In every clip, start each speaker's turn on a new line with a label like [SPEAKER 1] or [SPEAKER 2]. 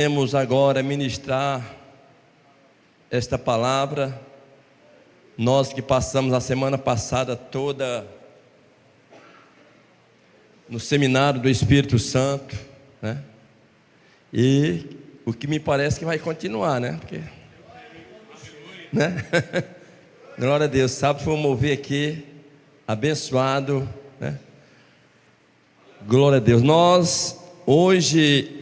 [SPEAKER 1] Queremos agora ministrar esta palavra. Nós que passamos a semana passada toda no seminário do Espírito Santo, né? E o que me parece que vai continuar, né? Porque, né? Glória a Deus, sábado foi um mover aqui, abençoado, né? Glória a Deus. Nós hoje,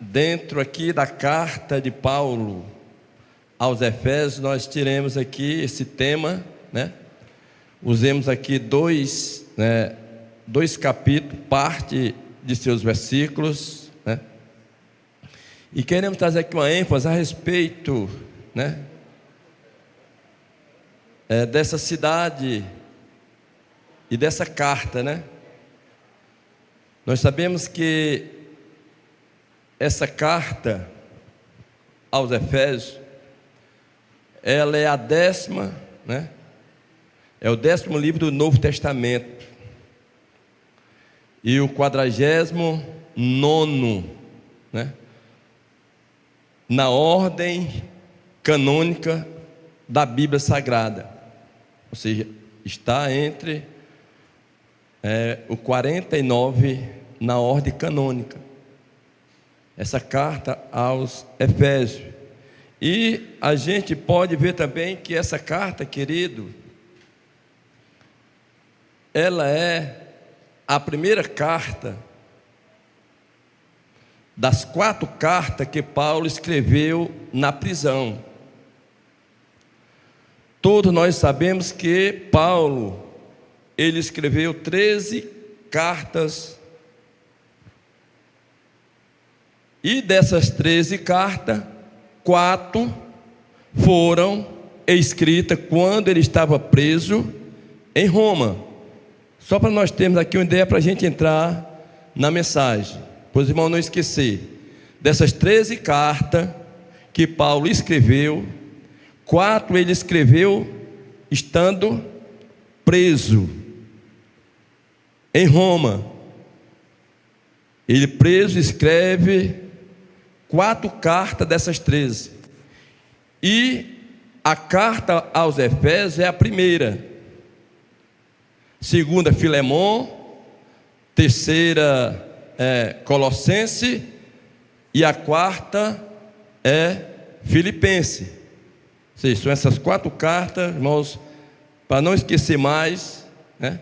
[SPEAKER 1] dentro aqui da carta de Paulo aos Efésios, nós tiremos aqui esse tema, né? Usemos aqui dois capítulos, parte de seus versículos, né? E queremos trazer aqui uma ênfase a respeito, né? Dessa cidade e dessa carta, né? Nós sabemos que essa carta aos Efésios, ela é a 10ª, né? É o 10º livro do Novo Testamento e o 49º, né? Na ordem canônica da Bíblia Sagrada, ou seja, está entre o 49 na ordem canônica. Essa carta aos Efésios. E a gente pode ver também que essa carta, querido, ela é a primeira carta das 4 cartas que Paulo escreveu na prisão. Todos nós sabemos que Paulo, ele escreveu 13 cartas. E dessas 13 cartas, 4 foram escritas quando ele estava preso em Roma. Só para nós termos aqui uma ideia para a gente entrar na mensagem, para os irmãos não esquecer. Dessas 13 cartas que Paulo escreveu, 4 ele escreveu estando preso em Roma. Ele preso escreve 4 cartas dessas 13. E a carta aos Efésios é a primeira. Segunda, Filemon. Terceira, Colossense. E a quarta é Filipense. Ou seja, são essas 4 cartas, irmãos, para não esquecer mais, né?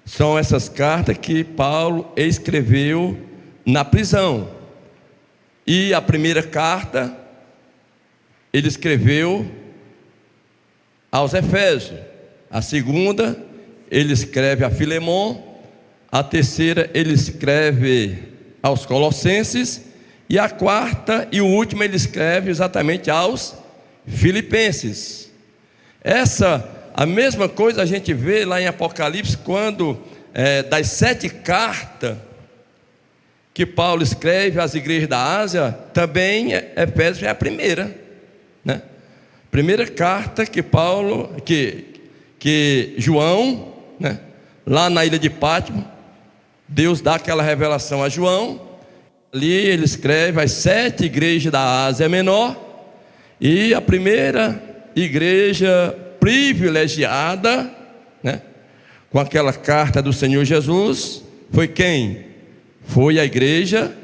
[SPEAKER 1] São essas cartas que Paulo escreveu na prisão. E a primeira carta ele escreveu aos Efésios. A segunda ele escreve a Filemon. A terceira ele escreve aos Colossenses. E a quarta e o último ele escreve exatamente aos Filipenses. A mesma coisa a gente vê lá em Apocalipse, quando das 7 cartas que Paulo escreve às igrejas da Ásia, também Efésios é a primeira, né? Primeira carta que Paulo, que João, né? Lá na ilha de Pátmos, Deus dá aquela revelação a João. Ali ele escreve às 7 igrejas da Ásia Menor. E a primeira igreja privilegiada, né? Com aquela carta do Senhor Jesus, foi quem? Foi a igreja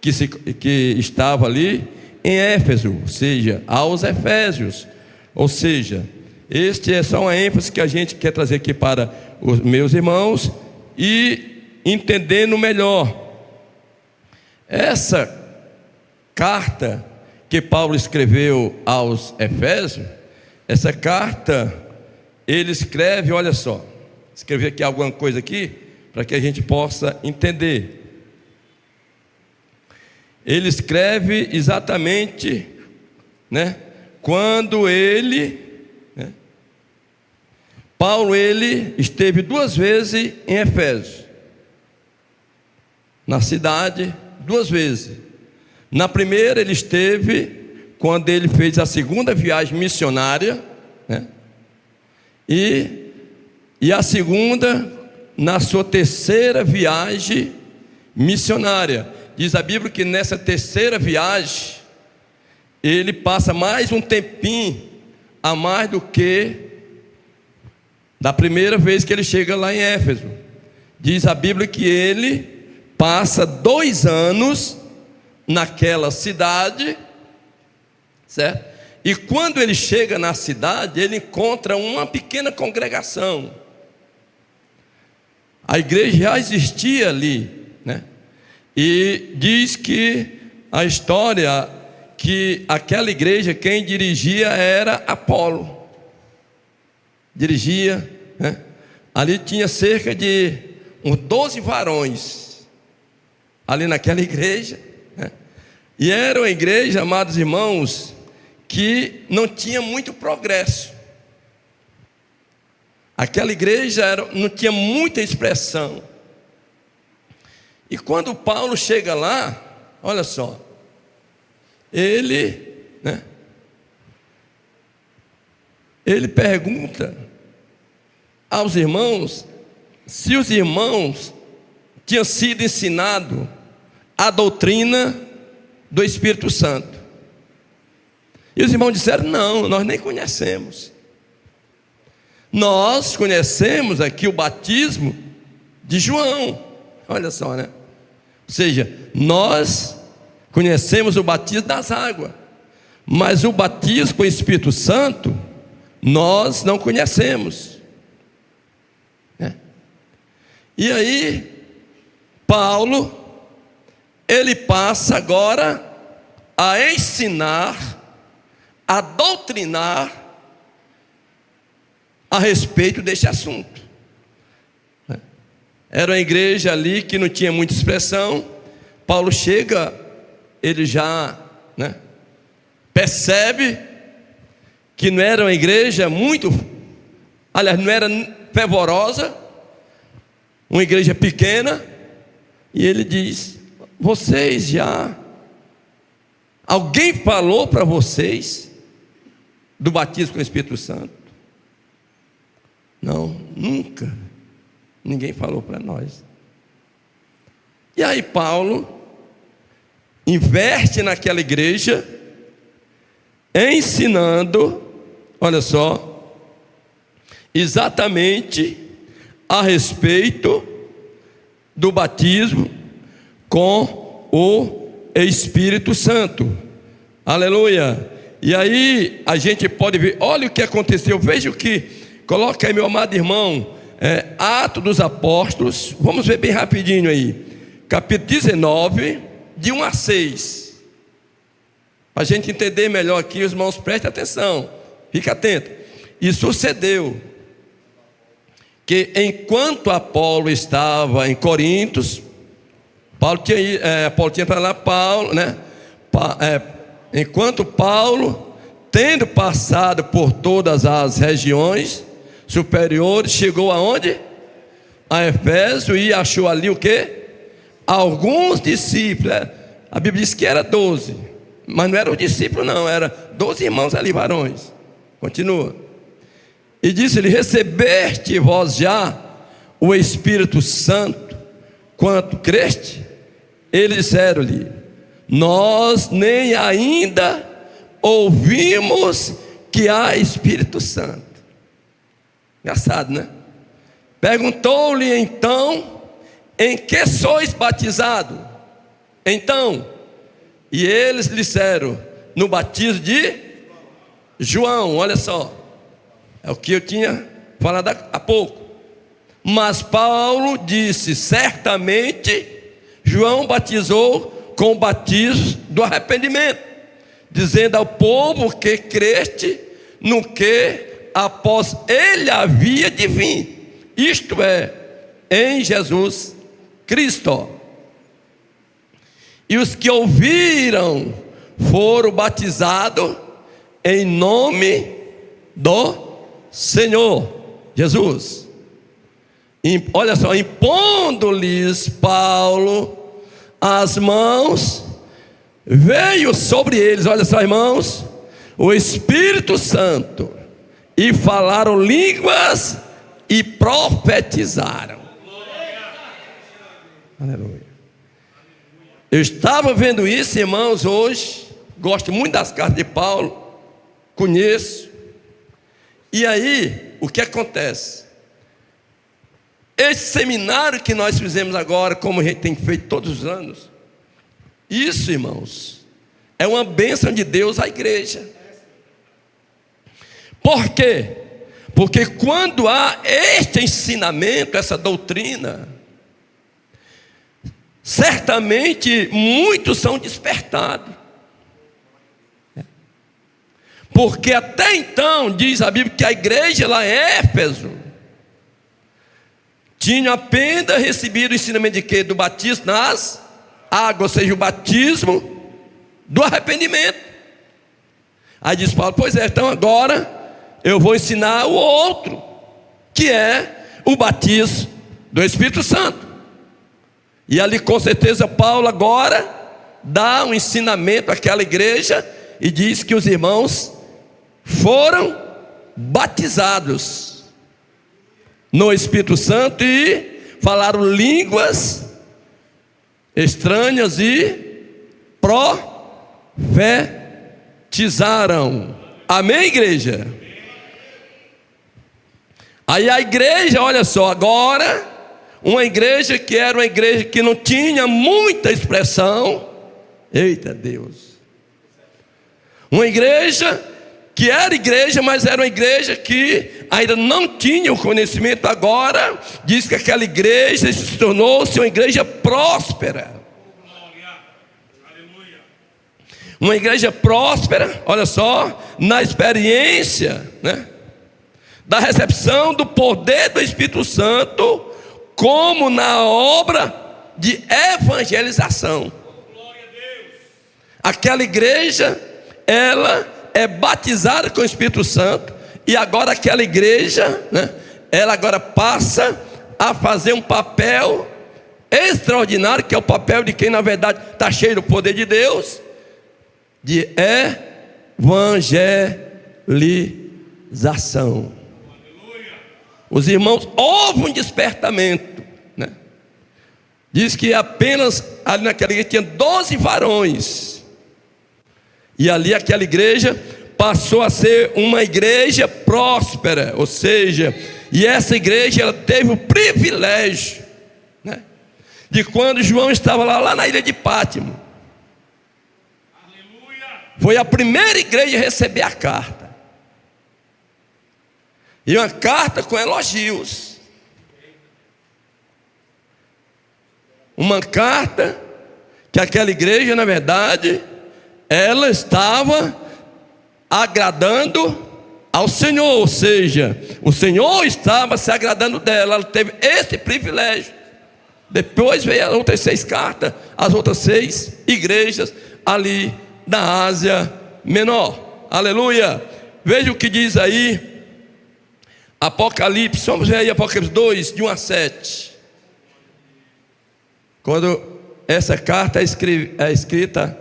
[SPEAKER 1] que estava ali em Éfeso, ou seja, aos Efésios. Ou seja, este é só uma ênfase que a gente quer trazer aqui para os meus irmãos e entendendo melhor. Essa carta que Paulo escreveu aos Efésios, essa carta ele escreve, olha só, escrevi aqui alguma coisa aqui para que a gente possa entender. Ele escreve exatamente, né, quando Paulo ele esteve 2 vezes em Efésios, na cidade, 2 vezes. Na primeira ele esteve quando ele fez a segunda viagem missionária, né, e a segunda na sua terceira viagem missionária. Diz a Bíblia que nessa terceira viagem, ele passa mais um tempinho a mais do que da primeira vez que ele chega lá em Éfeso. Diz a Bíblia que ele passa 2 anos naquela cidade, certo? E quando ele chega na cidade, ele encontra uma pequena congregação. A igreja já existia ali, né? E diz que a história, que aquela igreja, quem dirigia era Apolo. Dirigia, né? Ali tinha cerca de uns 12 varões, ali naquela igreja, né? E era uma igreja, amados irmãos, que não tinha muito progresso. Aquela igreja não tinha muita expressão. E quando Paulo chega lá, olha só, ele pergunta aos irmãos se os irmãos tinham sido ensinados a doutrina do Espírito Santo. E os irmãos disseram: não, nós nem conhecemos. Nós conhecemos aqui o batismo de João. Olha só, né? Ou seja, nós conhecemos o batismo das águas, mas o batismo com o Espírito Santo nós não conhecemos, né? E aí Paulo, ele passa agora a ensinar, a doutrinar a respeito deste assunto. Era uma igreja ali que não tinha muita expressão. Paulo chega, ele já, né, percebe que não era uma igreja muito, aliás, não era fervorosa, uma igreja pequena, e ele diz: vocês já, alguém falou para vocês do batismo com o Espírito Santo? Não, nunca. Ninguém falou para nós. E aí Paulo investe naquela igreja, ensinando, olha só, exatamente a respeito do batismo com o Espírito Santo. Aleluia. E aí a gente pode ver, olha o que aconteceu, veja o que, coloca aí, meu amado irmão, Atos dos Apóstolos, vamos ver bem rapidinho aí, capítulo 19, de 1 a 6, para a gente entender melhor aqui. Os irmãos, prestem atenção, fique atento. E sucedeu que enquanto Apolo estava em Corintos, Paulo tinha para lá, Paulo, né? Enquanto Paulo, tendo passado por todas as regiões superiores, chegou aonde? A Éfeso, e achou ali o quê? Alguns discípulos. A Bíblia diz que era 12, mas não eram discípulos não, era 12 irmãos ali, varões. Continua. E disse-lhe: recebeste vós já o Espírito Santo quanto creste? Eles disseram-lhe: nós nem ainda ouvimos que há Espírito Santo. Engraçado, né? Perguntou-lhe então: em que sois batizados? Então, e eles disseram: no batismo de João. Olha só, é o que eu tinha falado há pouco. Mas Paulo disse: certamente João batizou com o batismo do arrependimento, dizendo ao povo que creste no que após ele havia de vir, isto é, em Jesus Cristo. E os que ouviram foram batizados em nome do Senhor Jesus. E olha só, impondo-lhes Paulo as mãos, veio sobre eles, olha só, irmãos, o Espírito Santo, e falaram línguas e profetizaram. Aleluia. Eu estava vendo isso, irmãos, hoje. Gosto muito das cartas de Paulo, conheço. E aí, o que acontece? Esse seminário que nós fizemos agora, como a gente tem feito todos os anos, isso, irmãos, é uma bênção de Deus à igreja. Por quê? Porque quando há este ensinamento, essa doutrina, certamente muitos são despertados. Porque até então, diz a Bíblia, que a igreja lá em Éfeso tinha apenas recebido o ensinamento de quê? Do batismo nas águas, ou seja, o batismo do arrependimento. Aí diz Paulo, pois é, então agora eu vou ensinar o outro, que é o batismo do Espírito Santo. E ali com certeza Paulo agora dá um ensinamento àquela igreja e diz que os irmãos foram batizados no Espírito Santo e falaram línguas estranhas e profetizaram. Amém, igreja? Aí a igreja, olha só, agora, uma igreja que era uma igreja que não tinha muita expressão. Eita Deus! Uma igreja que era igreja, mas era uma igreja que ainda não tinha o conhecimento. Agora, diz que aquela igreja se tornou-se uma igreja próspera. Uma igreja próspera, olha só, na experiência, né, da recepção do poder do Espírito Santo, como na obra de evangelização. Aquela igreja, ela é batizada com o Espírito Santo, e agora aquela igreja, né, ela agora passa a fazer um papel extraordinário, que é o papel de quem na verdade está cheio do poder de Deus, de evangelização. Os irmãos, houve um despertamento, né? Diz que apenas ali naquela igreja tinha 12 varões. E ali aquela igreja passou a ser uma igreja próspera, ou seja, e essa igreja ela teve o privilégio, né, de quando João estava lá na ilha de Pátimo. Aleluia. Foi a primeira igreja a receber a carta. E uma carta com elogios. Uma carta que aquela igreja, na verdade, ela estava agradando ao Senhor, ou seja, o Senhor estava se agradando dela. Ela teve esse privilégio. Depois veio as outras 6 cartas, as outras 6 igrejas ali da Ásia Menor. Aleluia. Veja o que diz aí Apocalipse. Vamos ver aí Apocalipse 2, de 1 a 7. Quando essa carta é escrita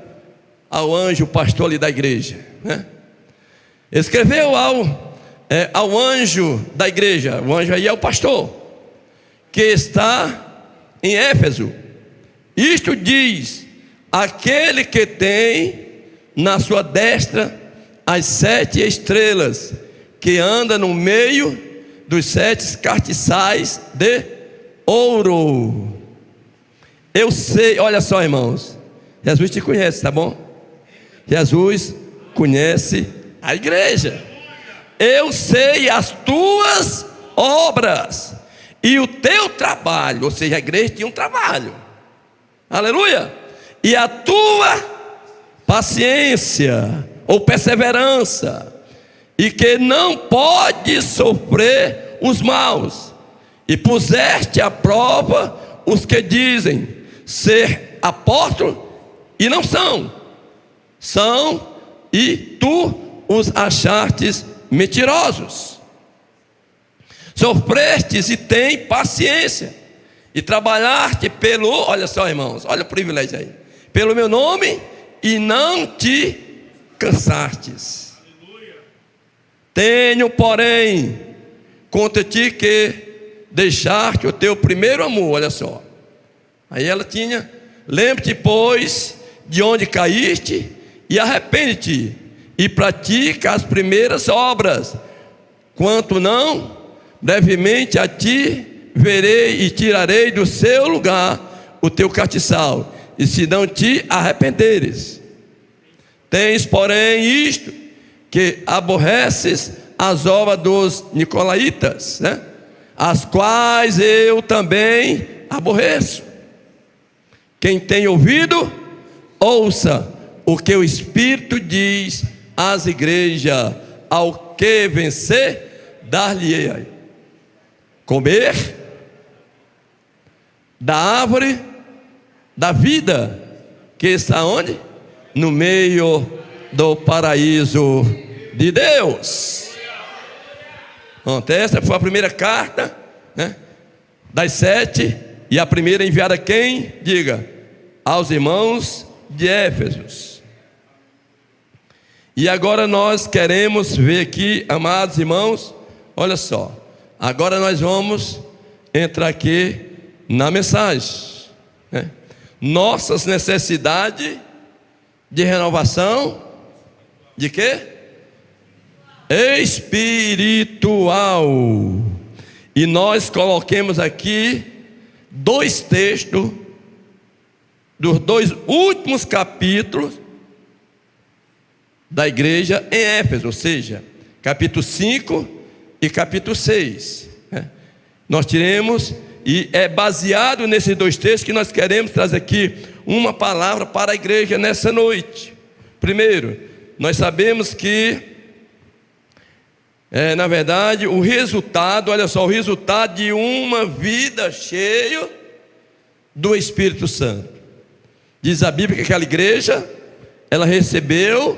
[SPEAKER 1] ao anjo, pastor ali da igreja, né? Escreveu ao anjo da igreja. O anjo aí é o pastor, que está em Éfeso. Isto diz aquele que tem na sua destra as 7 estrelas, que anda no meio dos 7 castiçais de ouro. Eu sei, olha só, irmãos, Jesus te conhece, tá bom? Jesus conhece a igreja. Eu sei as tuas obras e o teu trabalho, ou seja, a igreja tinha um trabalho, aleluia, e a tua paciência ou perseverança, e que não pode sofrer os maus, e puseste à prova os que dizem ser apóstolos e não são, e tu os achastes mentirosos. Sofrestes e tem paciência, e trabalhaste olha só, irmãos, olha o privilégio aí, pelo meu nome, e não te cansastes. Tenho, porém, contra ti que deixaste o teu primeiro amor. Olha só, aí ela tinha Lembra-te, pois, de onde caíste, e arrepende-te, e pratica as primeiras obras. Quanto não, brevemente a ti verei e tirarei do seu lugar o teu castiçal, e se não te arrependeres. Tens, porém, isto, que aborreces as obras dos nicolaítas, né? As quais eu também aborreço. Quem tem ouvido, ouça o que o Espírito diz às igrejas. Ao que vencer, dar-lhe-ei comer da árvore da vida, que está onde? No meio do paraíso de Deus. Pronto, essa foi a primeira carta, né, das 7, e a primeira enviada a quem? Diga, aos irmãos de Éfeso. E agora nós queremos ver aqui, amados irmãos, olha só, agora nós vamos entrar aqui na mensagem, né? Nossas necessidades de renovação, de quê? Espiritual. E nós coloquemos aqui 2 textos dos 2 últimos capítulos da igreja em Éfeso, ou seja, capítulo 5 e capítulo 6, né? Nós tiremos, e é baseado nesses 2 textos que nós queremos trazer aqui uma palavra para a igreja nessa noite. Primeiro, nós sabemos que na verdade, o resultado, olha só, o resultado de uma vida cheia do Espírito Santo. Diz a Bíblia que aquela igreja, ela recebeu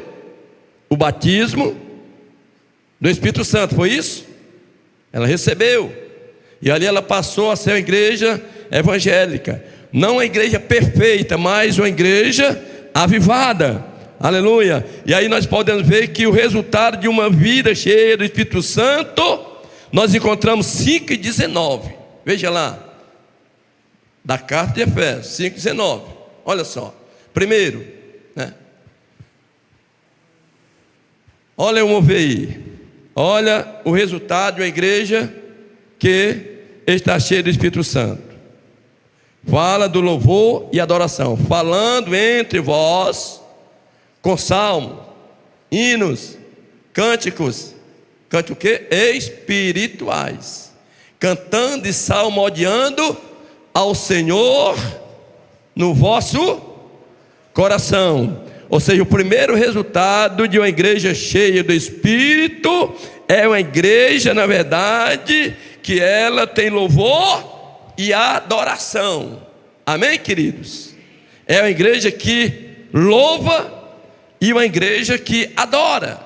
[SPEAKER 1] o batismo do Espírito Santo, foi isso? Ela recebeu, e ali ela passou a ser uma igreja evangélica, não uma igreja perfeita, mas uma igreja avivada. Aleluia. E aí nós podemos ver que o resultado de uma vida cheia do Espírito Santo, nós encontramos 5:19. Veja lá, da carta de Efésios 5:19. Olha só, primeiro, né? Olha o mover aí. Olha o resultado de uma igreja que está cheia do Espírito Santo. Fala do louvor e adoração, falando entre vós com salmo, hinos, cânticos o quê? Espirituais, cantando e salmodiando ao Senhor no vosso coração. Ou seja, o primeiro resultado de uma igreja cheia do Espírito é uma igreja, na verdade, que ela tem louvor e adoração. Amém, queridos? É uma igreja que louva e uma igreja que adora.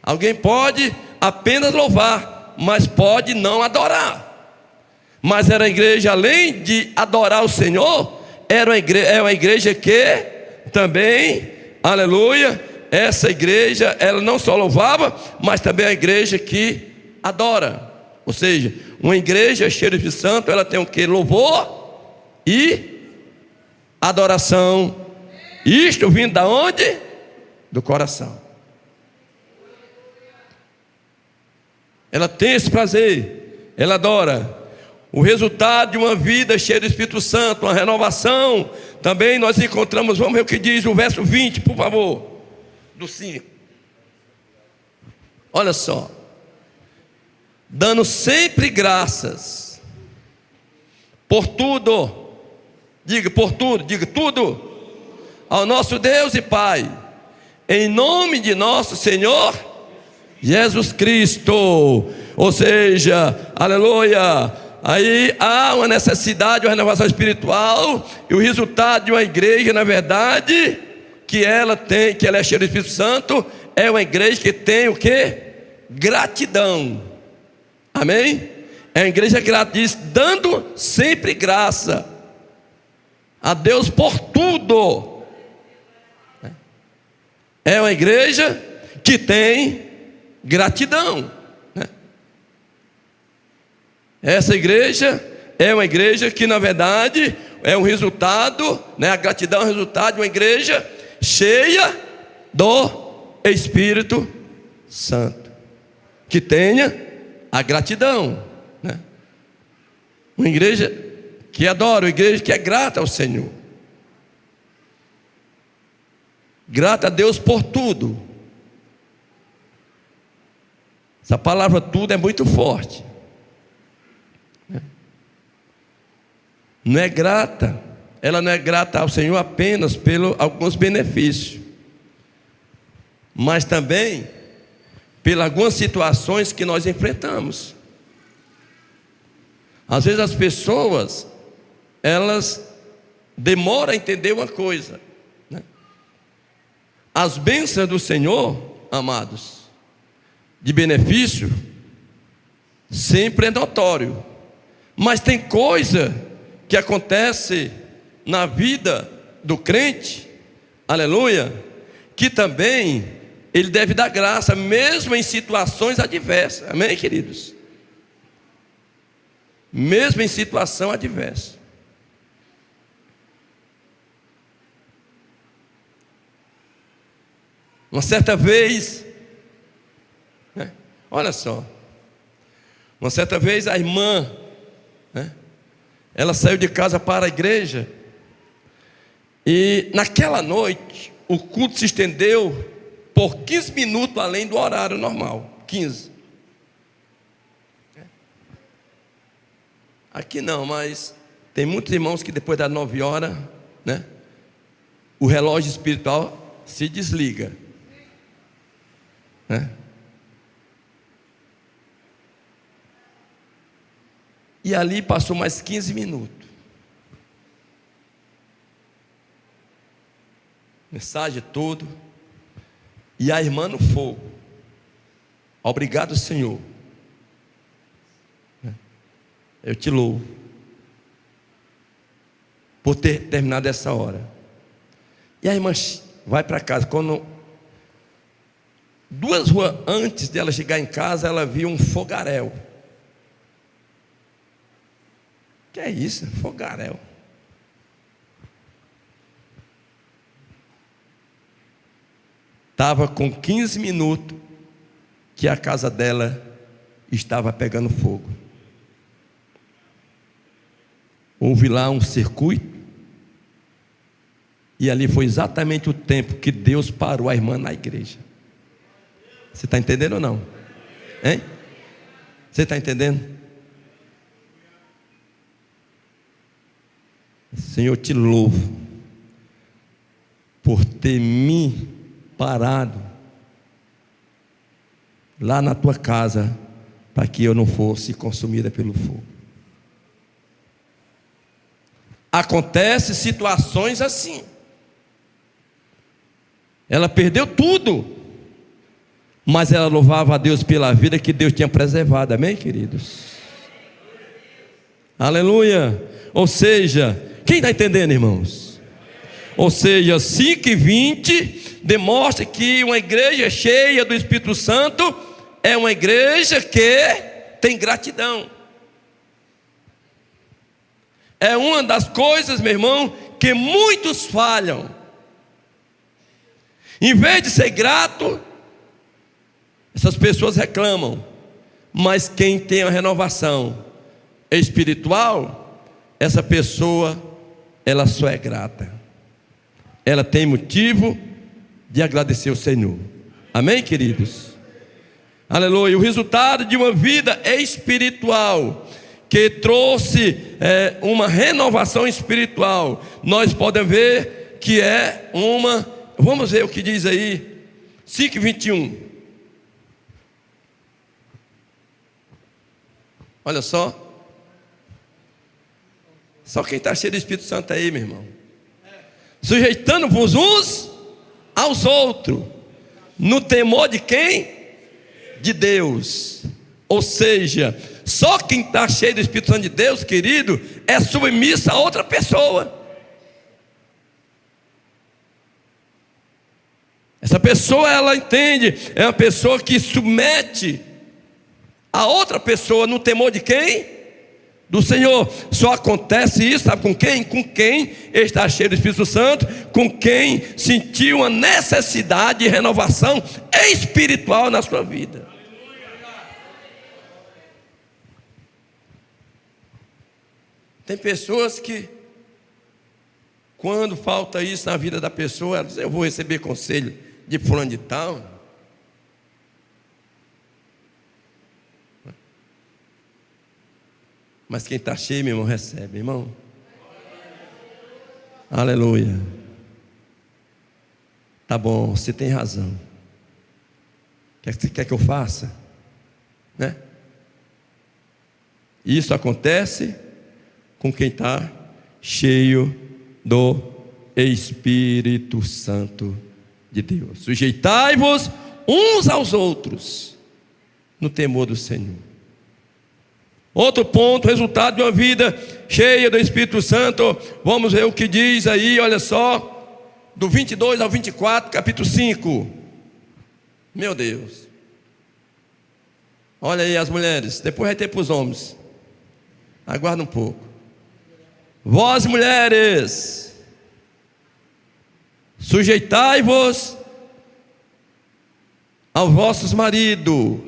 [SPEAKER 1] Alguém pode apenas louvar, mas pode não adorar. Mas era uma igreja, além de adorar o Senhor, é uma igreja que também, aleluia, essa igreja, ela não só louvava, mas também é a igreja que adora. Ou seja, uma igreja cheia do Espírito Santo, ela tem o que? Louvor e adoração. Isto vindo da onde? Do coração. Ela tem esse prazer, ela adora. O resultado de uma vida cheia do Espírito Santo, uma renovação, também nós encontramos, vamos ver o que diz o verso 20, por favor, do 5. Olha só. Dando sempre graças por tudo, diga por tudo, diga tudo, ao nosso Deus e Pai, em nome de nosso Senhor Jesus Cristo. Ou seja, aleluia, aí há uma necessidade, uma renovação espiritual, e o resultado de uma igreja, na verdade, que ela é cheia do Espírito Santo, é uma igreja que tem o que? Gratidão. Amém? É uma igreja que diz, dando sempre graça a Deus por tudo. É uma igreja que tem gratidão, né? Essa igreja é uma igreja que, na verdade, é um resultado, né? A gratidão é um resultado de uma igreja cheia do Espírito Santo, que tenha a gratidão, né? Uma igreja que adora, uma igreja que é grata ao Senhor, grata a Deus por tudo. Essa palavra tudo é muito forte. Não é grata, ela não é grata ao Senhor apenas pelos alguns benefícios, mas também pelas algumas situações que nós enfrentamos. Às vezes as pessoas, elas demoram a entender uma coisa, né? As bênçãos do Senhor, amados, de benefício, sempre é notório, mas tem coisa que acontece na vida do crente, aleluia, que também ele deve dar graça, mesmo em situações adversas, amém, queridos? Mesmo em situação adversa. Uma certa vez, né? Olha só, uma certa vez a irmã, né? Ela saiu de casa para a igreja, e naquela noite o culto se estendeu por 15 minutos além do horário normal. 15. Aqui não, mas tem muitos irmãos que depois das 9 horas, né, o relógio espiritual se desliga, né? E ali passou mais 15 minutos. Mensagem tudo. E a irmã no fogo. Obrigado, Senhor. Eu te louvo por ter terminado essa hora. E a irmã vai para casa. Quando 2 ruas antes dela chegar em casa, ela viu um fogaréu. Que é isso? Fogaréu. Estava com 15 minutos que a casa dela estava pegando fogo. Houve lá um circuito, e ali foi exatamente o tempo que Deus parou a irmã na igreja. Você está entendendo ou não? Hein? Você está entendendo? Senhor, te louvo por ter me parado lá na tua casa, para que eu não fosse consumida pelo fogo. Acontece situações assim. Ela perdeu tudo, mas ela louvava a Deus pela vida que Deus tinha preservado, amém, queridos? Aleluia. Ou seja, quem está entendendo, irmãos? Ou seja, 5:20 demonstra que uma igreja cheia do Espírito Santo é uma igreja que tem gratidão. É uma das coisas, meu irmão, que muitos falham. Em vez de ser grato, essas pessoas reclamam. Mas quem tem a renovação espiritual, essa pessoa, ela só é grata. Ela tem motivo de agradecer o Senhor. Amém, queridos? Aleluia. O resultado de uma vida espiritual que trouxe uma renovação espiritual, nós podemos ver que é uma, vamos ver o que diz aí, 5:21. Olha só. Só quem está cheio do Espírito Santo aí, meu irmão. Sujeitando-vos uns aos outros, no temor de quem? De Deus. Ou seja, só quem está cheio do Espírito Santo de Deus, querido, é submisso a outra pessoa. Essa pessoa, ela entende, é uma pessoa que submete a outra pessoa no temor de quem? do Senhor. Só acontece isso, sabe com quem? Com quem está cheio do Espírito Santo, com quem sentiu uma necessidade de renovação espiritual na sua vida. Tem pessoas que, quando falta isso na vida da pessoa, ela diz: eu vou receber conselho de fulano de tal. Mas quem está cheio, meu irmão, recebe, irmão. Aleluia. Tá bom, você tem razão. O que você quer que eu faça? Né? Isso acontece com quem está cheio do Espírito Santo de Deus. Sujeitai-vos uns aos outros no temor do Senhor. Outro ponto, resultado de uma vida cheia do Espírito Santo. Vamos ver o que diz aí, olha só, do 22 ao 24, capítulo 5. Meu Deus. Olha aí as mulheres, depois vai ter para os homens. Aguarda um pouco. Vós mulheres, sujeitai-vos aos vossos maridos,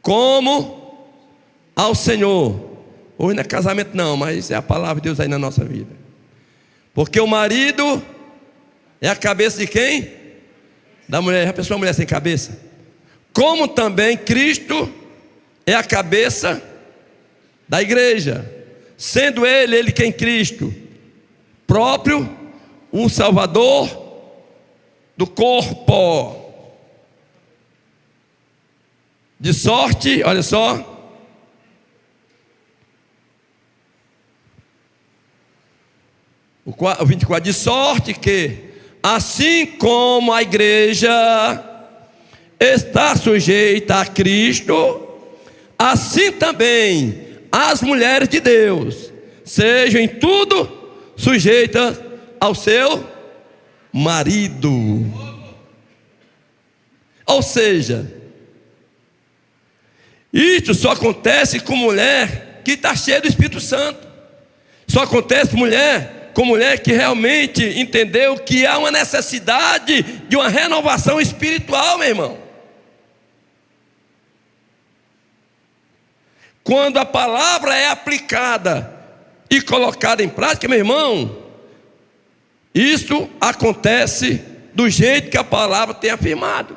[SPEAKER 1] como ao Senhor. Hoje não é casamento não, mas é a palavra de Deus aí na nossa vida. Porque o marido é a cabeça de quem? Da mulher. Já pensou a mulher sem cabeça? Como também Cristo é a cabeça da igreja, sendo ele quem? Cristo próprio, o Salvador do corpo. De sorte, olha só, o 24, de sorte que, assim como a igreja está sujeita a Cristo, assim também as mulheres de Deus sejam em tudo sujeitas ao seu marido. Ou seja, isso só acontece com mulher que está cheia do Espírito Santo. Só acontece com mulher que realmente entendeu que há uma necessidade de uma renovação espiritual, meu irmão. Quando a palavra é aplicada e colocada em prática, meu irmão, isso acontece do jeito que a palavra tem afirmado.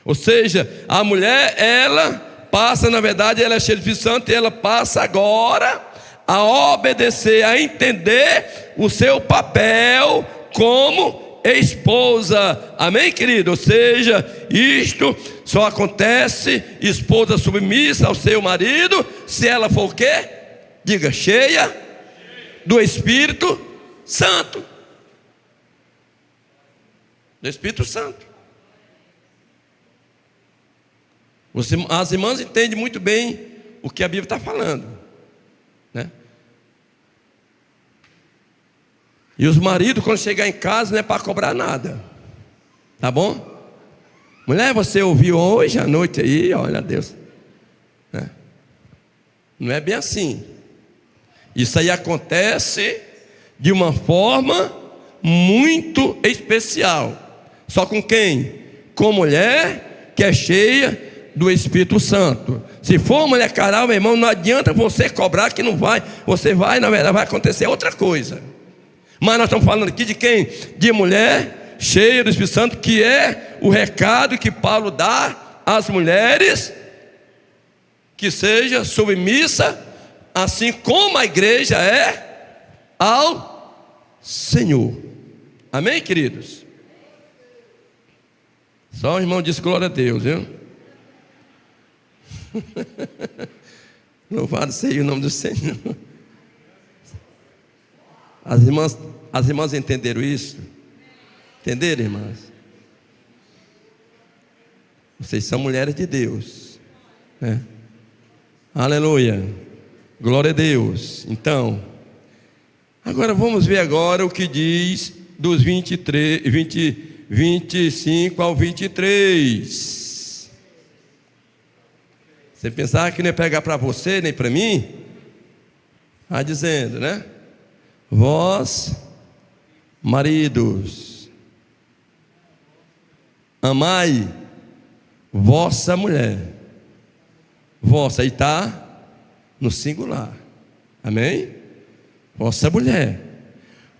[SPEAKER 1] Ou seja, a mulher, ela passa, na verdade, ela é cheia do Espírito Santo, e ela passa agora a obedecer, a entender o seu papel como esposa. Amém, querido? Ou seja, isto só acontece, esposa submissa ao seu marido, se ela for o quê? Diga, cheia do Espírito Santo. Do Espírito Santo. As irmãs entendem muito bem o que a Bíblia está falando, né? E os maridos, quando chegar em casa, não é para cobrar nada, tá bom? Mulher, você ouviu hoje à noite aí, olha a Deus, né? Não é bem assim. Isso aí acontece de uma forma muito especial. Só com quem? Com mulher que é cheia do Espírito Santo. Se for uma mulher carnal, meu irmão, não adianta você cobrar que não vai. Você vai, na verdade, vai acontecer outra coisa. Mas nós estamos falando aqui de quem? De mulher cheia do Espírito Santo, que é o recado que Paulo dá às mulheres, que seja submissa, assim como a igreja é ao Senhor. Amém, queridos? Só o irmão disse glória a Deus, viu? Louvado seja o nome do Senhor. As irmãs entenderam isso? Entenderam, irmãs? Vocês são mulheres de Deus, né? Aleluia, glória a Deus. Então, agora vamos ver agora o que diz dos 25 ao 23. Você pensava que não ia pegar para você nem para mim? Está dizendo, né? Vós, maridos, amai vossa mulher. Vossa, aí está no singular. Amém? Vossa mulher.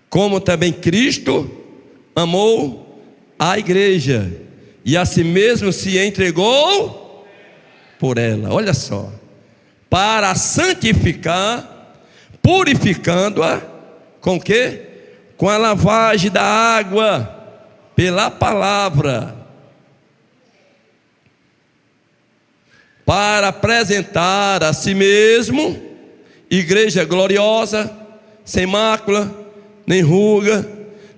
[SPEAKER 1] Como também Cristo amou a igreja e a si mesmo se entregou por ela. Olha só. Para santificar, purificando-a com o quê? Com a lavagem da água pela palavra, para apresentar a si mesmo igreja gloriosa, sem mácula, nem ruga,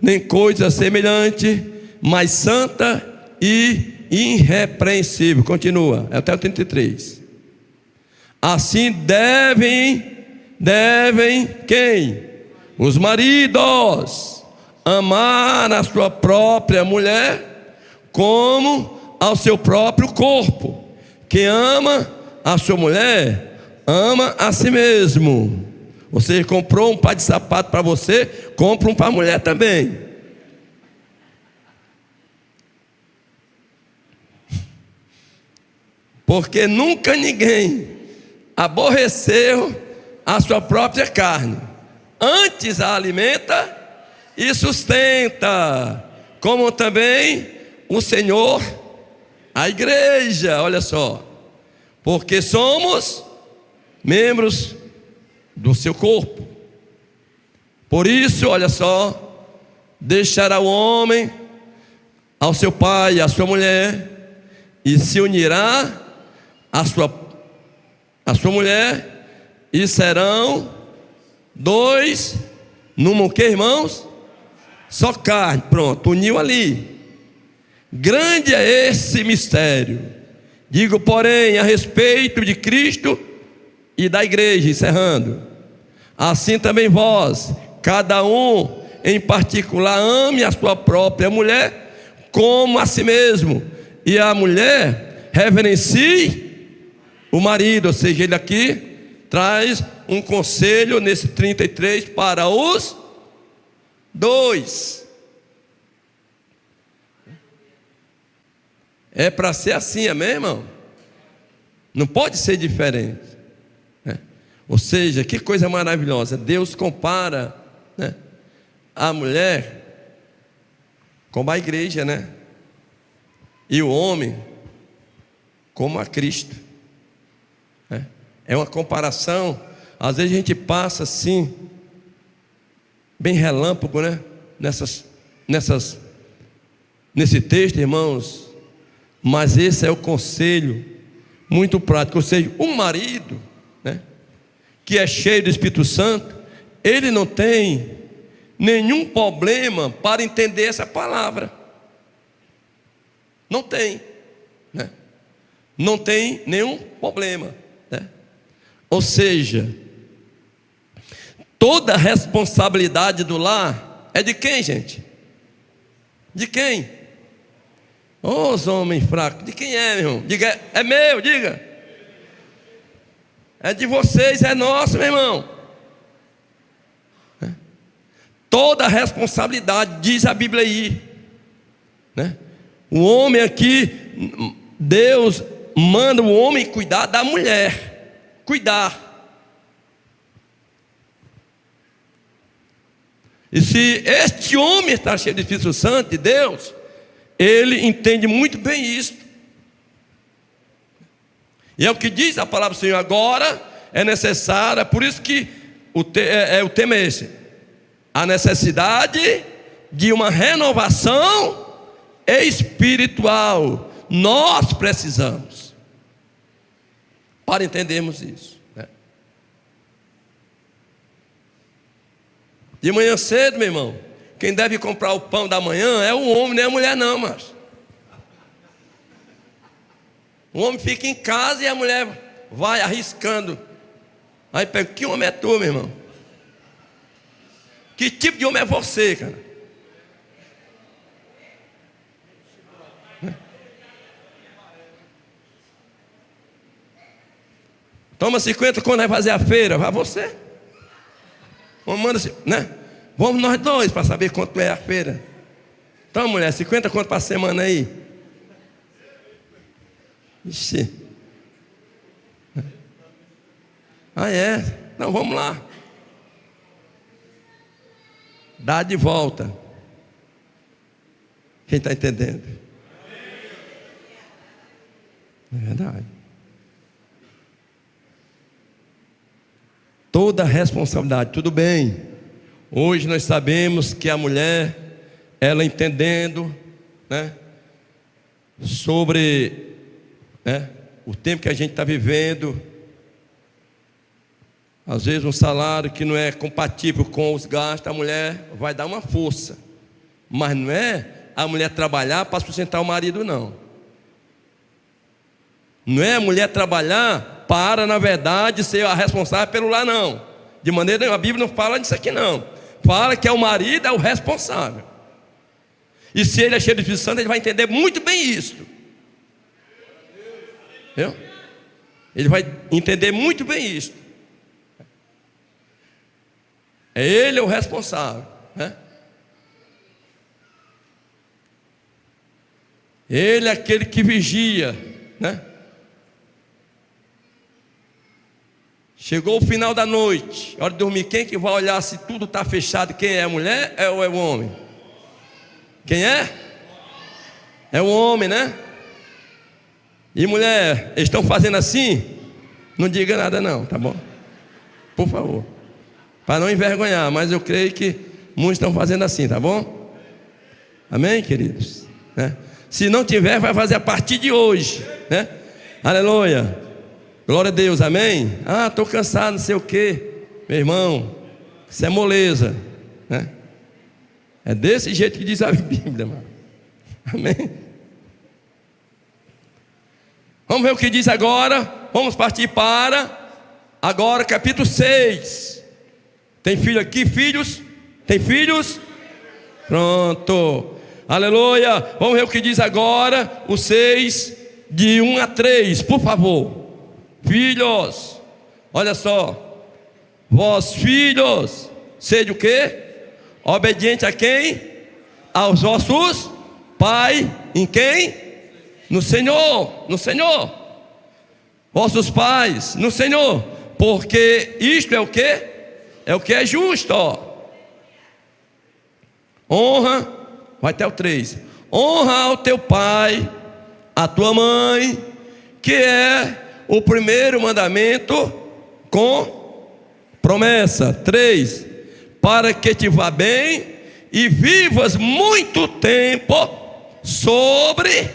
[SPEAKER 1] nem coisa semelhante, mas santa e irrepreensível. Continua, até o 33. Assim devem quem? Os maridos amar a sua própria mulher como ao seu próprio corpo. Quem ama a sua mulher, ama a si mesmo. Você comprou um par de sapato para você, compra um para a mulher também. Porque nunca ninguém aborreceu a sua própria carne, antes a alimenta e sustenta, como também o Senhor a igreja. Olha só, porque somos membros do seu corpo. Por isso, olha só, deixará o homem ao seu pai e à sua mulher, e se unirá à sua mulher, e serão dois numa, o que, irmãos? Só carne. Pronto, uniu ali. Grande é esse mistério. Digo, porém, a respeito de Cristo e da igreja, encerrando: assim também vós, cada um em particular, ame a sua própria mulher como a si mesmo, e a mulher reverencie o marido. Ou seja, ele aqui traz um conselho nesse 33 para os dois. É para ser assim, amém, irmão? Não pode ser diferente, né? Ou seja, que coisa maravilhosa. Deus compara, né, a mulher como a igreja, né? E o homem como a Cristo, né? É uma comparação. Às vezes a gente passa assim, bem relâmpago, né? Nesse texto, irmãos. Mas esse é o conselho muito prático. Ou seja, o marido, né, que é cheio do Espírito Santo, ele não tem nenhum problema para entender essa palavra. Não tem, né? Não tem nenhum problema, né? Ou seja, toda a responsabilidade do lar é de quem, gente? De quem? Os homens fracos. De quem é, meu irmão? Diga, é meu, diga. É de vocês, é nosso, meu irmão. Toda a responsabilidade, diz a Bíblia aí, né? O homem aqui, Deus manda o homem cuidar da mulher. Cuidar. E se este homem está cheio do Espírito Santo de Deus, ele entende muito bem isso. E é o que diz a palavra do Senhor. Agora é necessária, por isso que o tema é esse: a necessidade de uma renovação espiritual. Nós precisamos, para entendermos isso, né? De manhã cedo, meu irmão, quem deve comprar o pão da manhã é o homem, não é a mulher não, mas o homem fica em casa e a mulher vai arriscando. Aí pega, que homem é tu, meu irmão? Que tipo de homem é você, cara? Toma 50 quando vai fazer a feira? Vai você. Manda, né? Vamos nós dois para saber quanto é a feira. Então, mulher, 50 quanto para a semana aí? Ixi. Ah, é? Então vamos lá. Dá de volta. Quem está entendendo? É verdade. Toda a responsabilidade, tudo bem. Hoje nós sabemos que a mulher, ela entendendo, né, sobre, né, o tempo que a gente está vivendo, às vezes um salário que não é compatível com os gastos, a mulher vai dar uma força, mas não é a mulher trabalhar para sustentar o marido, não. Não é a mulher trabalhar para, na verdade, ser a responsável pelo lar, não. De maneira nenhuma, a Bíblia não fala disso aqui, não. Fala que é o marido, é o responsável. E se ele é cheio do Espírito Santo, ele vai entender muito bem isso. Entendeu? Ele vai entender muito bem isso. É ele o responsável, né? Ele é aquele que vigia, né? Chegou o final da noite, hora de dormir, quem que vai olhar se tudo está fechado? Quem é? A mulher ou é o homem? Quem é? É o homem, né? E mulher, eles estão fazendo assim? Não diga nada não, tá bom? Por favor. Para não envergonhar, mas eu creio que muitos estão fazendo assim, tá bom? Amém, queridos? Né? Se não tiver, vai fazer a partir de hoje, né? Aleluia. Glória a Deus, amém? Ah, estou cansado, não sei o quê. Meu irmão, isso é moleza, né? É desse jeito que diz a Bíblia, mano. Amém? Vamos ver o que diz agora. Vamos partir para agora capítulo 6. Tem filho aqui, filhos? Tem filhos? Pronto. Aleluia. Vamos ver o que diz agora o 6, de 1 a 3, por favor. Filhos, olha só. Vós filhos, sede o quê? Obediente a quem? Aos vossos pais. Em quem? No Senhor. No Senhor. Vossos pais, no Senhor. Porque isto é o quê? É o que é justo, ó. Honra, vai até o 3. Honra ao teu pai, a tua mãe, que é o primeiro mandamento com promessa. 3. Para que te vá bem e vivas muito tempo sobre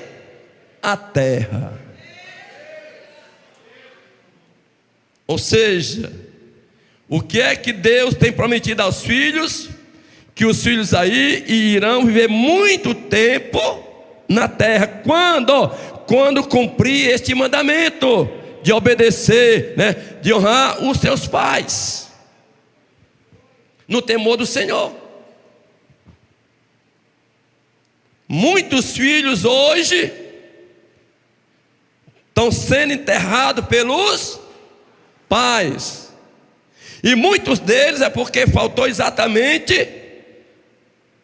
[SPEAKER 1] a terra. Ou seja, o que é que Deus tem prometido aos filhos? Que os filhos aí irão viver muito tempo na terra. Quando? Quando cumprir este mandamento de obedecer, né? De honrar os seus pais no temor do Senhor. Muitos filhos hoje estão sendo enterrados pelos pais, e muitos deles é porque faltou exatamente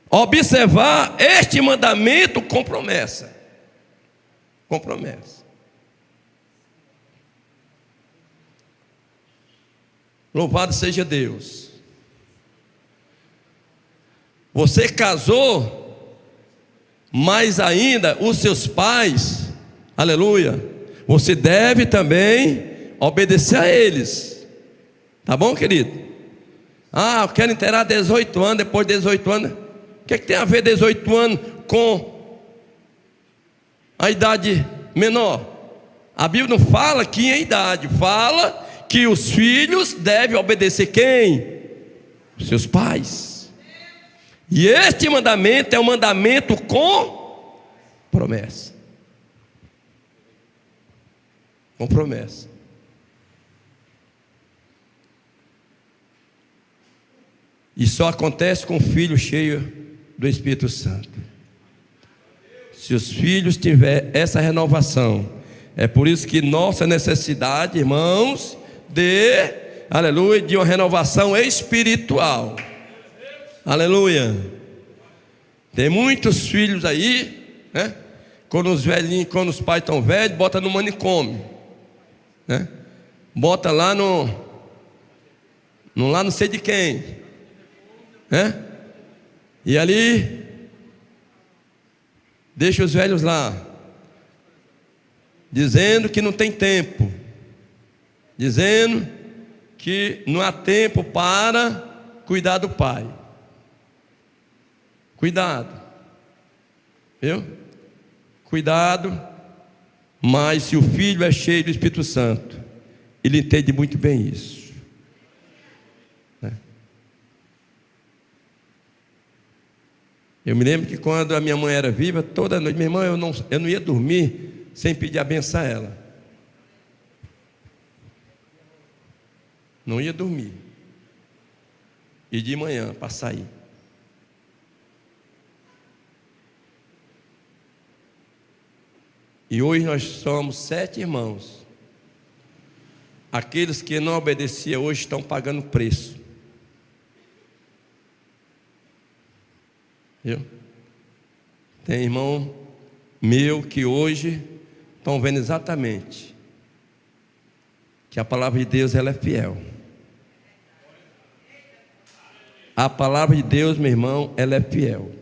[SPEAKER 1] observar este mandamento com promessa. Com promessa. Louvado seja Deus. Você casou, mas ainda os seus pais, aleluia, você deve também obedecer a eles. Tá bom, querido? Ah, eu quero inteirar 18 anos, depois de 18 anos. O que é que tem a ver 18 anos com a idade menor? A Bíblia não fala que em idade, fala que os filhos devem obedecer quem? Os seus pais. E este mandamento é um mandamento com promessa. Com promessa. E só acontece com o filho cheio do Espírito Santo. Se os filhos tiverem essa renovação, é por isso que nossa necessidade, irmãos, aleluia, de uma renovação espiritual. Aleluia. Tem muitos filhos aí, né? Quando os velhinhos, quando os pais estão velhos, bota no manicômio, né? Bota lá lá não sei de quem, né? E ali deixa os velhos lá, dizendo que não tem tempo, dizendo que não há tempo para cuidar do pai. Cuidado, viu? Cuidado, mas se o filho é cheio do Espírito Santo, ele entende muito bem isso, né? Eu me lembro que quando a minha mãe era viva, toda noite, minha irmã, eu não ia dormir sem pedir a benção a ela. Não ia dormir. E de manhã para sair. E hoje nós somos 7 irmãos. Aqueles que não obedeciam hoje estão pagando preço. Viu? Tem irmão meu que hoje estão vendo exatamente que a palavra de Deus ela é fiel. A palavra de Deus, meu irmão, ela é fiel.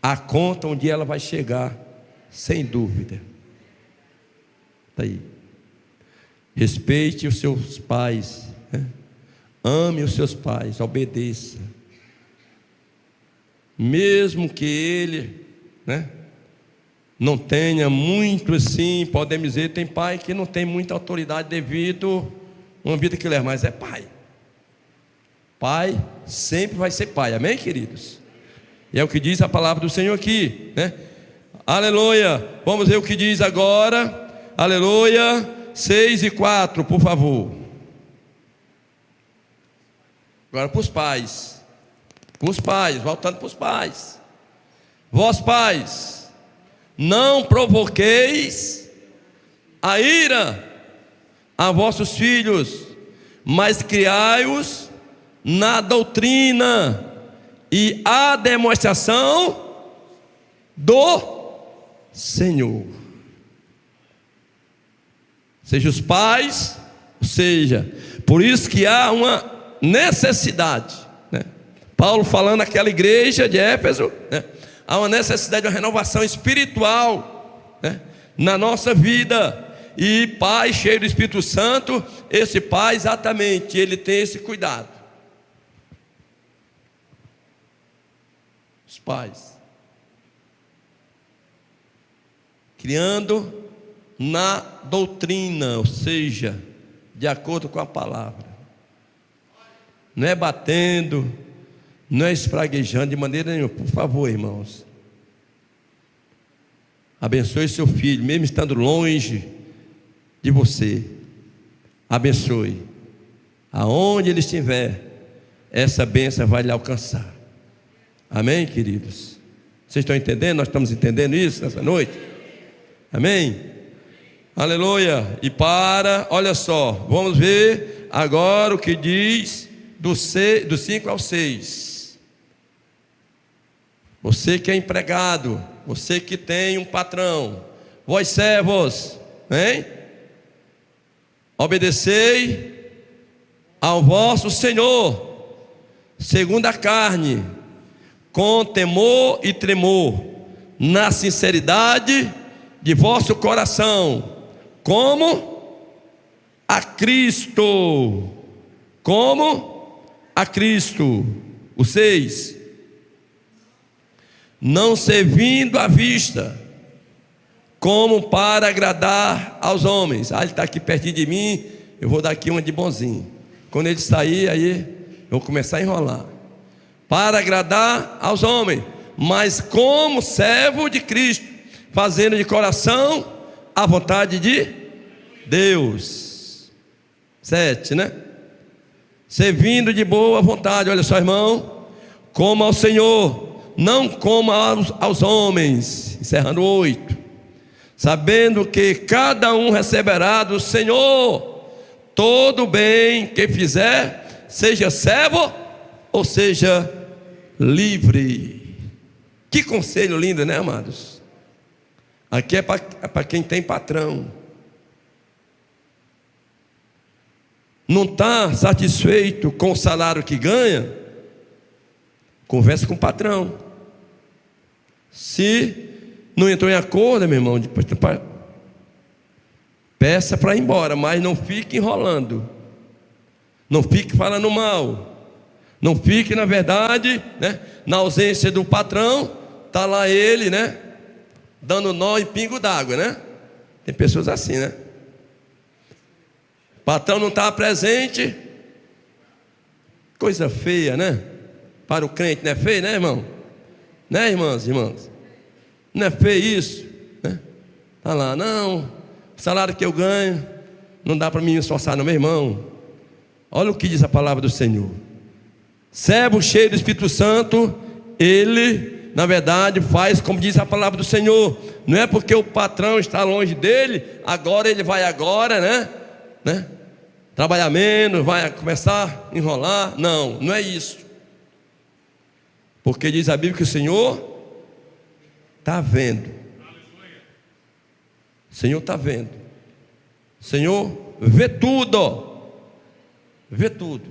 [SPEAKER 1] A conta um dia ela vai chegar, sem dúvida. Está aí. Respeite os seus pais, né? Ame os seus pais, obedeça. Mesmo que ele, né, não tenha muito assim, podemos dizer, tem pai que não tem muita autoridade devido a uma vida que leva, mas é pai. Pai sempre vai ser pai, amém, queridos? E é o que diz a palavra do Senhor aqui, né? Aleluia. Vamos ver o que diz agora. Aleluia. 6 e 4, por favor. Agora para os pais. Para os pais, voltando para os pais. Vós pais, não provoqueis a ira a vossos filhos, mas criai-os na doutrina e a demonstração do Senhor. Seja os pais, ou seja, por isso que há uma necessidade, né? Paulo falando naquela igreja de Éfeso, né? Há uma necessidade de uma renovação espiritual, né, na nossa vida. E pai cheio do Espírito Santo, esse pai exatamente, ele tem esse cuidado. Os pais criando na doutrina, ou seja, de acordo com a palavra. Não é batendo, não é espraguejando de maneira nenhuma. Por favor, irmãos, abençoe seu filho, mesmo estando longe de você. Abençoe. Aonde ele estiver, essa bênção vai lhe alcançar. Amém, queridos? Vocês estão entendendo? Nós estamos entendendo isso nessa noite? Amém? Aleluia. E olha só, vamos ver agora o que diz do 5 ao 6. Você que é empregado, você que tem um patrão, vós servos, hein? Obedecei ao vosso Senhor, segundo a carne, com temor e tremor, na sinceridade de vosso coração, como a Cristo. Como a Cristo. O 6. Não servindo à vista, como para agradar aos homens. Ele está aqui pertinho de mim, eu vou dar aqui uma de bonzinho. Quando ele sair, aí eu vou começar a enrolar. Para agradar aos homens, mas como servo de Cristo, fazendo de coração a vontade de Deus. 7, né? Servindo de boa vontade, olha só, irmão, como ao Senhor, não como aos homens. Encerrando 8. Sabendo que cada um receberá do Senhor todo bem que fizer, seja servo ou seja livre. Que conselho lindo, né, amados? Aqui é para quem tem patrão. Não está satisfeito com o salário que ganha? Converse com o patrão. Se não entrou em acordo, meu irmão, depois peça para ir embora, mas não fique enrolando. Não fique falando mal. Não fique, na verdade, né, na ausência do patrão, está lá ele, né, dando nó em pingo d'água, né? Tem pessoas assim, né? O patrão não está presente. Coisa feia, né? Para o crente, não é feio, né, irmão? Né, irmãs? Não é feio isso, né? Está lá, não, o salário que eu ganho não dá para mim me esforçar, não, meu irmão. Olha o que diz a palavra do Senhor. Servo cheio do Espírito Santo, ele, na verdade, faz como diz a palavra do Senhor. Não é porque o patrão está longe dele, agora ele vai agora, né? Trabalhar menos, vai começar a enrolar. Não, não é isso. Porque diz a Bíblia que o Senhor está vendo. O Senhor está vendo. O Senhor vê tudo. Vê tudo.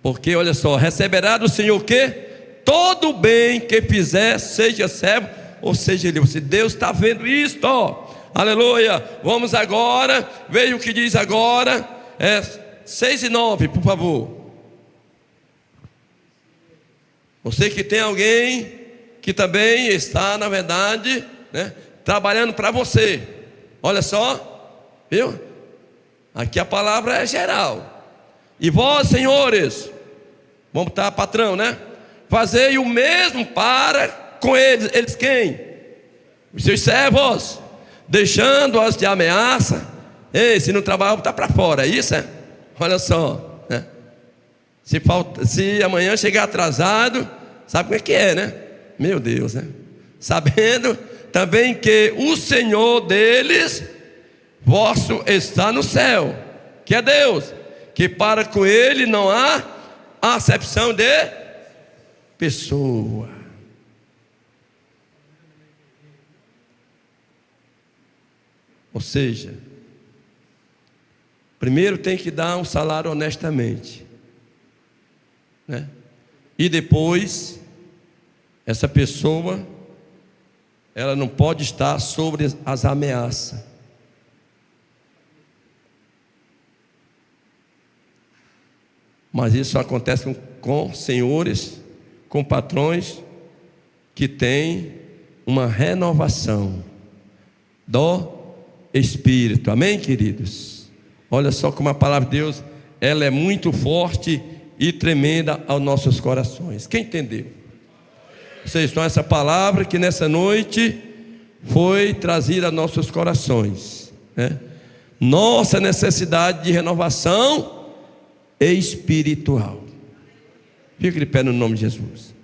[SPEAKER 1] Porque olha só, receberá do Senhor o quê? Todo bem que fizer, seja servo ou seja livre. Se Deus está vendo isto, ó. Aleluia. Vamos agora, veja o que diz agora. 6 e 9, por favor. Você que tem alguém que também está, na verdade, né, trabalhando para você. Olha só, viu? Aqui a palavra é geral. E vós, senhores, vamos estar patrão, né? Fazei o mesmo para com eles. Eles quem? Os seus servos, deixando-os de ameaça. Ei, se não trabalhar, está para fora, isso é? Olha só, né? Se amanhã chegar atrasado, sabe como é que é, né? Meu Deus, né? Sabendo também que o Senhor deles, vosso, está no céu, que é Deus, que para com ele não há acepção de pessoa. Ou seja, primeiro tem que dar um salário honestamente, né? E depois, essa pessoa, ela não pode estar sobre as ameaças. Mas isso acontece com senhores, com patrões que têm uma renovação do Espírito. Amém, queridos? Olha só como a palavra de Deus, ela é muito forte e tremenda aos nossos corações. Quem entendeu? Vocês estão essa palavra que nessa noite foi trazida a nossos corações, né? Nossa necessidade de renovação espiritual. Fique de pé no nome de Jesus.